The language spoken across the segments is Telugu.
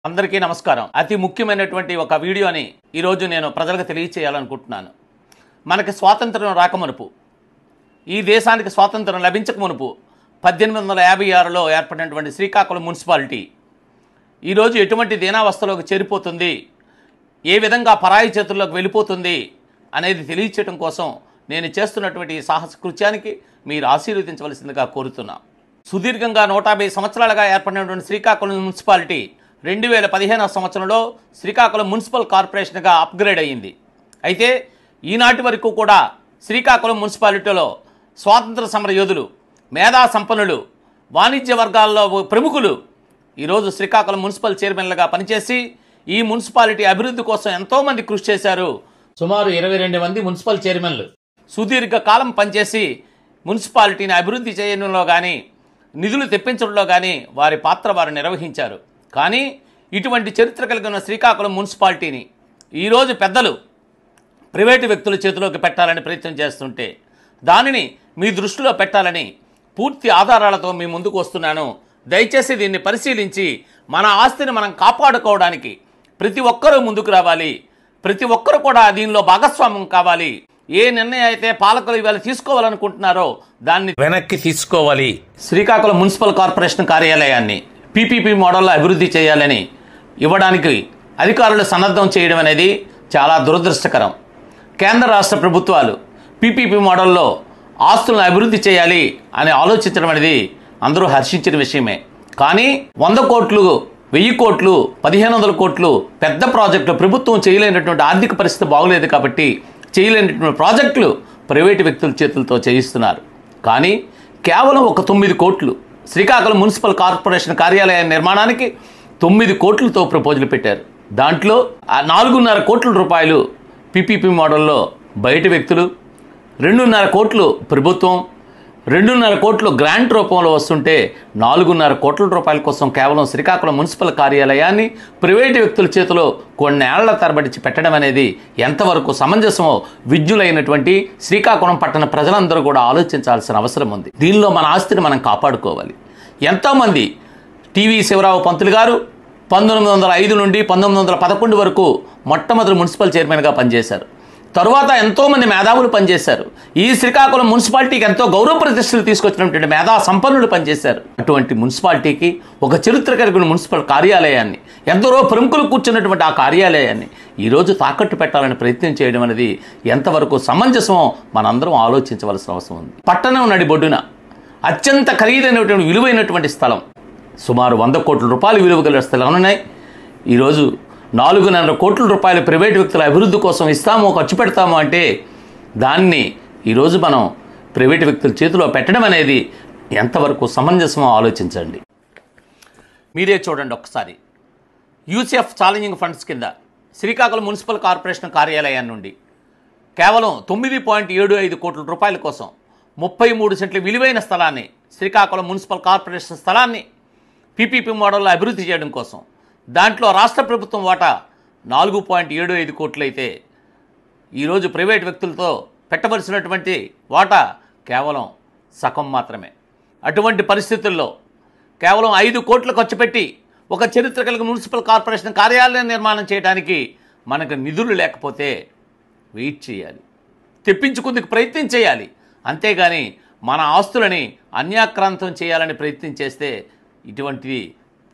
అందరికీ నమస్కారం. అతి ముఖ్యమైనటువంటి ఒక వీడియోని ఈరోజు నేను ప్రజలకు తెలియచేయాలనుకుంటున్నాను. మనకి స్వాతంత్రం రాకమునుపు, ఈ దేశానికి స్వాతంత్రం లభించకమునుపు 1856లో ఏర్పడినటువంటి శ్రీకాకుళం మున్సిపాలిటీ ఈరోజు ఎటువంటి దీనావస్థలోకి చేరిపోతుంది, ఏ విధంగా పరాయి చేతుల్లోకి వెళ్ళిపోతుంది అనేది తెలియచేయడం కోసం నేను చేస్తున్నటువంటి సాహస కృత్యానికి మీరు ఆశీర్వదించవలసిందిగా కోరుతున్నా. సుదీర్ఘంగా 150 సంవత్సరాలుగా ఏర్పడినటువంటి శ్రీకాకుళం మున్సిపాలిటీ 2015 సంవత్సరంలో శ్రీకాకుళం మున్సిపల్ కార్పొరేషన్గా అప్గ్రేడ్ అయ్యింది. అయితే ఈనాటి వరకు కూడా శ్రీకాకుళం మున్సిపాలిటీలో స్వాతంత్ర సమర యోధులు, మేధా సంపన్నులు, వాణిజ్య వర్గాల్లో ప్రముఖులు ఈరోజు శ్రీకాకుళం మున్సిపల్ చైర్మన్లుగా పనిచేసి ఈ మున్సిపాలిటీ అభివృద్ధి కోసం ఎంతోమంది కృషి చేశారు. సుమారు 22 మంది మున్సిపల్ చైర్మన్లు సుదీర్ఘ కాలం పనిచేసి మున్సిపాలిటీని అభివృద్ధి చేయడంలో కానీ, నిధులు తెప్పించడంలో కానీ వారి పాత్ర వారు నిర్వహించారు. కానీ ఇటువంటి చరిత్ర కలిగిన శ్రీకాకుళం మున్సిపాలిటీని ఈరోజు పెద్దలు ప్రైవేటు వ్యక్తుల చేతిలోకి పెట్టాలని ప్రయత్నం చేస్తుంటే దానిని మీ దృష్టిలో పెట్టాలని పూర్తి ఆధారాలతో మీ ముందుకు వస్తున్నాను. దయచేసి దీన్ని పరిశీలించి మన ఆస్తిని మనం కాపాడుకోవడానికి ప్రతి ఒక్కరూ ముందుకు రావాలి. ప్రతి ఒక్కరు కూడా దీనిలో భాగస్వామ్యం కావాలి. ఏ నిర్ణయం అయితే పాలకులు ఇవాళ తీసుకోవాలనుకుంటున్నారో దాన్ని వెనక్కి తీసుకోవాలి. శ్రీకాకుళం మున్సిపల్ కార్పొరేషన్ కార్యాలయాన్ని పీపీపీ మోడల్లో అభివృద్ధి చేయాలని ఇవ్వడానికి అధికారులు సన్నద్ధం చేయడం అనేది చాలా దురదృష్టకరం. కేంద్ర రాష్ట్ర ప్రభుత్వాలు పీపీపీ మోడల్లో ఆస్తులను అభివృద్ధి చేయాలి అని ఆలోచించడం అనేది అందరూ హర్షించిన విషయమే. కానీ 100 కోట్లు, 1000 కోట్లు, 1500 కోట్లు పెద్ద ప్రాజెక్టులు ప్రభుత్వం చేయలేనటువంటి ఆర్థిక పరిస్థితి బాగోలేదు కాబట్టి చేయలేనటువంటి ప్రాజెక్టులు ప్రైవేటు వ్యక్తుల చేతులతో చేయిస్తున్నారు. కానీ కేవలం ఒక 9 కోట్లు శ్రీకాకుళం మున్సిపల్ కార్పొరేషన్ కార్యాలయ నిర్మాణానికి 9 కోట్లతో ప్రపోజల్ పెట్టారు. దాంట్లో 4.5 కోట్ల రూపాయలు పీపీపీ మోడల్లో బయట వ్యక్తులు, 2.5 కోట్లు ప్రభుత్వం, 2.5 కోట్లు గ్రాంట్ రూపంలో వస్తుంటే 4.5 కోట్ల రూపాయల కోసం కేవలం శ్రీకాకుళం మున్సిపల్ కార్యాలయాన్ని ప్రైవేటు వ్యక్తుల చేతిలో కొన్నేళ్ల తరబడి పెట్టడం అనేది ఎంతవరకు సమంజసమో విజ్ఞులైనటువంటి శ్రీకాకుళం పట్టణ ప్రజలందరూ కూడా ఆలోచించాల్సిన అవసరం ఉంది. దీనిలో మన ఆస్తిని మనం కాపాడుకోవాలి. ఎంతోమంది టీవీ శివరావు పంతులు గారు 1905 నుండి 1911 వరకు మొట్టమొదటి మున్సిపల్ చైర్మన్గా పనిచేశారు. తరువాత ఎంతోమంది మేధావులు పనిచేశారు. ఈ శ్రీకాకుళం మున్సిపాలిటీకి ఎంతో గౌరవ ప్రతిష్టలు తీసుకొచ్చినటువంటి మేధా సంపన్నులు పనిచేశారు. అటువంటి మున్సిపాలిటీకి ఒక చరిత్ర కలిగిన మున్సిపల్ కార్యాలయాన్ని, ఎందరో ప్రముఖులు కూర్చున్నటువంటి ఆ కార్యాలయాన్ని ఈరోజు తాకట్టు పెట్టాలని ప్రయత్నం చేయడం అనేది ఎంతవరకు సమంజసమో మనందరం ఆలోచించవలసిన అవసరం ఉంది. పట్టణం నడిబొడ్డున అత్యంత ఖరీదైనటువంటి విలువైనటువంటి స్థలం, సుమారు 100 కోట్ల రూపాయలు విలువ గల స్థలం ఉన్నాయి. ఈరోజు 4.5 కోట్ల రూపాయలు ప్రైవేటు వ్యక్తుల అభివృద్ధి కోసం ఇస్తాము, ఖర్చు పెడతాము అంటే దాన్ని ఈరోజు మనం ప్రైవేటు వ్యక్తుల చేతిలో పెట్టడం అనేది ఎంతవరకు సమంజసమో ఆలోచించండి. మీరే చూడండి ఒకసారి. యూసీఎఫ్ ఛాలెంజింగ్ ఫండ్స్ కింద శ్రీకాకుళం మున్సిపల్ కార్పొరేషన్ కార్యాలయం నుండి కేవలం 9.75 కోట్ల రూపాయల కోసం 33 సెంట్ల విలువైన స్థలాన్ని, శ్రీకాకుళం మున్సిపల్ కార్పొరేషన్ స్థలాన్ని పీపీపీ మోడల్లో అభివృద్ధి చేయడం కోసం దాంట్లో రాష్ట్ర ప్రభుత్వం వాటా 4.75 కోట్లు అయితే ఈరోజు ప్రైవేట్ వ్యక్తులతో పెట్టవలసినటువంటి వాటా కేవలం సగం మాత్రమే. అటువంటి పరిస్థితుల్లో కేవలం 5 కోట్లు ఖర్చు పెట్టి ఒక చరిత్ర కలిగిన మున్సిపల్ కార్పొరేషన్ కార్యాలయం నిర్మాణం చేయడానికి మనకు నిధులు లేకపోతే వెయిట్ చేయాలి, తెప్పించుకుందుకు ప్రయత్నం చేయాలి. అంతేగాని మన ఆస్తులని అన్యాక్రాంతం చేయాలని ప్రయత్నం చేస్తే ఇటువంటి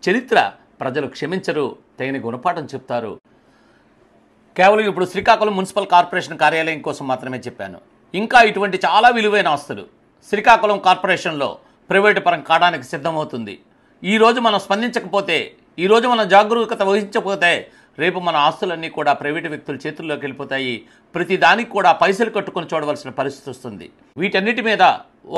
చరిత్ర ప్రజలు క్షమించరు, తగిన గుణపాఠం చెప్తారు. కేవలం ఇప్పుడు శ్రీకాకుళం మున్సిపల్ కార్పొరేషన్ కార్యాలయం కోసం మాత్రమే చెప్పాను. ఇంకా ఇటువంటి చాలా విలువైన ఆస్తులు శ్రీకాకుళం కార్పొరేషన్లో ప్రైవేటు పరం కావడానికి సిద్ధమవుతుంది. ఈరోజు మనం స్పందించకపోతే, ఈరోజు మనం జాగరూకత వహించకపోతే రేపు మన ఆస్తులన్నీ కూడా ప్రైవేటు వ్యక్తుల చేతుల్లోకి వెళ్ళిపోతాయి. ప్రతి దానికి కూడా పైసలు కట్టుకొని చూడవలసిన పరిస్థితి వస్తుంది. వీటన్నిటి మీద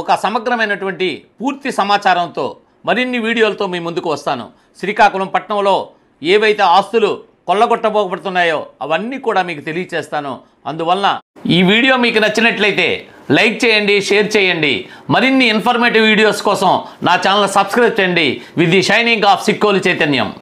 ఒక సమగ్రమైనటువంటి పూర్తి సమాచారంతో మరిన్ని వీడియోలతో మీ ముందుకు వస్తాను. శ్రీకాకుళం పట్టణంలో ఏవైతే ఆస్తులు కొల్లగొట్టబోబడుతున్నాయో అవన్నీ కూడా మీకు తెలియచేస్తాను. అందువలన ఈ వీడియో మీకు నచ్చినట్లయితే లైక్ చేయండి, షేర్ చేయండి. మరిన్ని ఇన్ఫర్మేటివ్ వీడియోస్ కోసం నా ఛానల్ సబ్స్క్రైబ్ చేయండి. With the shining of Sikkolu చైతన్యం.